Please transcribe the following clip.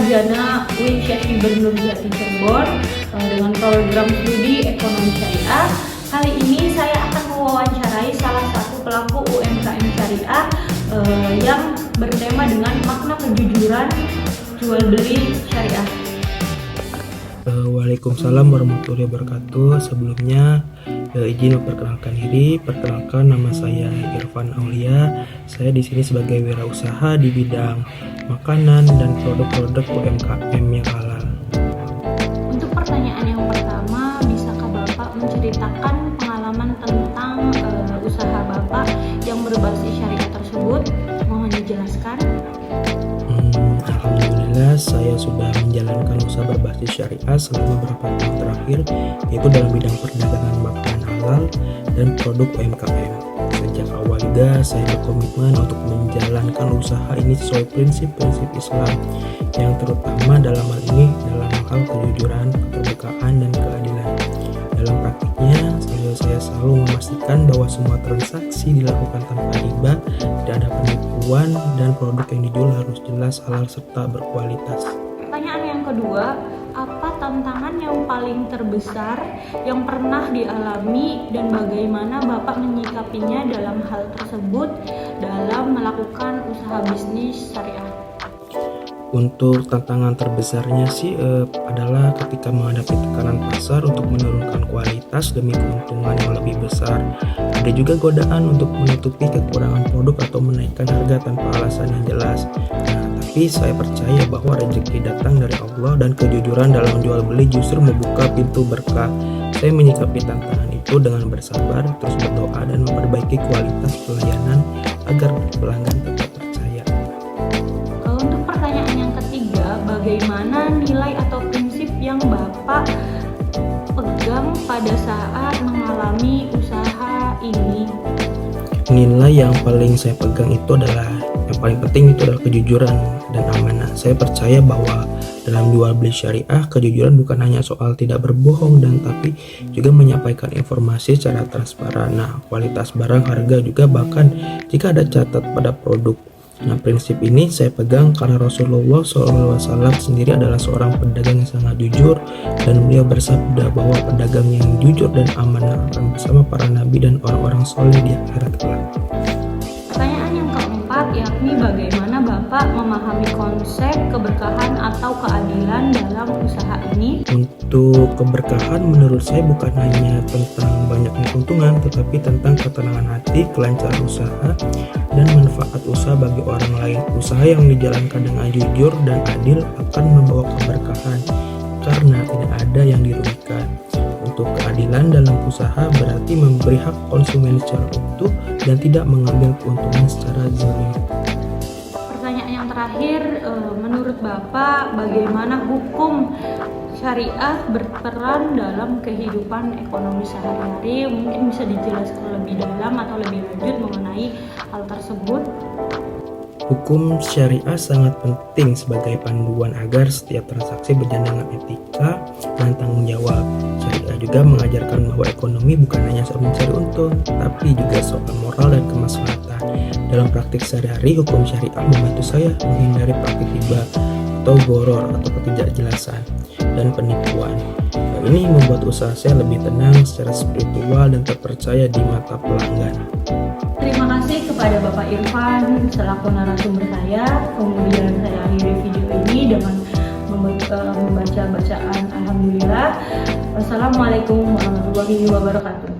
Sarjana UIN Syekh Ibn Jati Cirebon dengan program studi Ekonomi Syariah. Kali ini saya akan mewawancarai salah satu pelaku UMKM Syariah yang bertema dengan makna kejujuran jual beli syariah. Waalaikumsalam warahmatullahi wabarakatuh. Sebelumnya izin memperkenalkan diri. Perkenalkan, nama saya Irfan Aulia. Saya di sini sebagai wirausaha di bidang makanan dan produk-produk UMKM yang halal. Untuk pertanyaan yang pertama, bisakah Bapak menceritakan pengalaman tentang usaha Bapak yang berbasis syariah tersebut? Mohon dijelaskan. Alhamdulillah, saya sudah menjalankan usaha berbasis syariah selama beberapa tahun terakhir, yaitu dalam bidang perdagangan makanan halal dan produk UMKM. Sejak awal juga saya berkomitmen untuk menjalankan usaha ini sesuai prinsip-prinsip Islam, yang terutama dalam hal ini dalam hal kejujuran, keterbukaan, dan keadilan. Dalam praktiknya, saya selalu memastikan bahwa semua transaksi dilakukan tanpa riba, tidak ada penipuan, dan produk yang dijual harus jelas, halal, serta berkualitas. Pertanyaan yang kedua, apa tantangan yang paling terbesar yang pernah dialami dan bagaimana Bapak menyikapinya dalam hal tersebut dalam melakukan usaha bisnis syariah? Untuk tantangan terbesarnya sih adalah ketika menghadapi tekanan pasar untuk menurunkan kualitas demi keuntungan yang lebih besar. Ada juga godaan untuk menutupi kekurangan produk atau menaikkan harga tanpa alasan yang jelas. Tapi saya percaya bahwa rezeki datang dari Allah dan kejujuran dalam jual beli justru membuka pintu berkah. Saya menyikapi tantangan itu dengan bersabar, terus berdoa, dan memperbaiki kualitas pelayanan agar pelanggan tetap percaya. Untuk pertanyaan yang ketiga, bagaimana nilai atau prinsip yang Bapak pegang pada saat mengalami usaha ini? Nilai yang paling saya pegang itu adalah, yang paling penting itu adalah kejujuran dan amanah. Saya percaya bahwa dalam jual beli syariah, kejujuran bukan hanya soal tidak berbohong, dan tapi juga menyampaikan informasi secara transparan. Kualitas barang, harga juga, bahkan jika ada catat pada produk. Prinsip ini saya pegang karena Rasulullah SAW sendiri adalah seorang pedagang yang sangat jujur, dan beliau bersabda bahwa pedagang yang jujur dan amanah akan bersama para nabi dan orang-orang soleh di akhirat kelak. Pertanyaan yang keempat, yakni bagaimana Bapak memahami konsep keberkahan atau keadilan dalam usaha ini? Untuk keberkahan menurut saya bukan hanya tentang banyaknya keuntungan, tetapi tentang ketenangan hati, kelancaran usaha, dan manfaat usaha bagi orang lain. Usaha yang dijalankan dengan jujur dan adil akan membawa keberkahan karena tidak ada yang dirugikan. Untuk keadilan dalam usaha berarti memberi hak konsumen secara utuh dan tidak mengambil keuntungan secara zalim. Pertanyaan yang terakhir, menurut Bapak bagaimana hukum syariah berperan dalam kehidupan ekonomi sehari-hari? Mungkin bisa dijelaskan lebih dalam atau lebih lanjut mengenai hal tersebut. Hukum syariah sangat penting sebagai panduan agar setiap transaksi berjalan dengan etika dan tanggung jawab. Syariah juga mengajarkan bahwa ekonomi bukan hanya soal mencari untung, tapi juga soal moral dan kemaslahatan. Dalam praktik sehari-hari, hukum syariah membantu saya menghindari praktik riba atau goror atau ketidakjelasan dan penipuan. Ini membuat usaha saya lebih tenang secara spiritual dan terpercaya di mata pelanggan. Terima kasih kepada Bapak Irfan selaku narasumber saya. Kemudian saya akhiri video ini dengan membaca bacaan Alhamdulillah. Wassalamualaikum warahmatullahi wabarakatuh.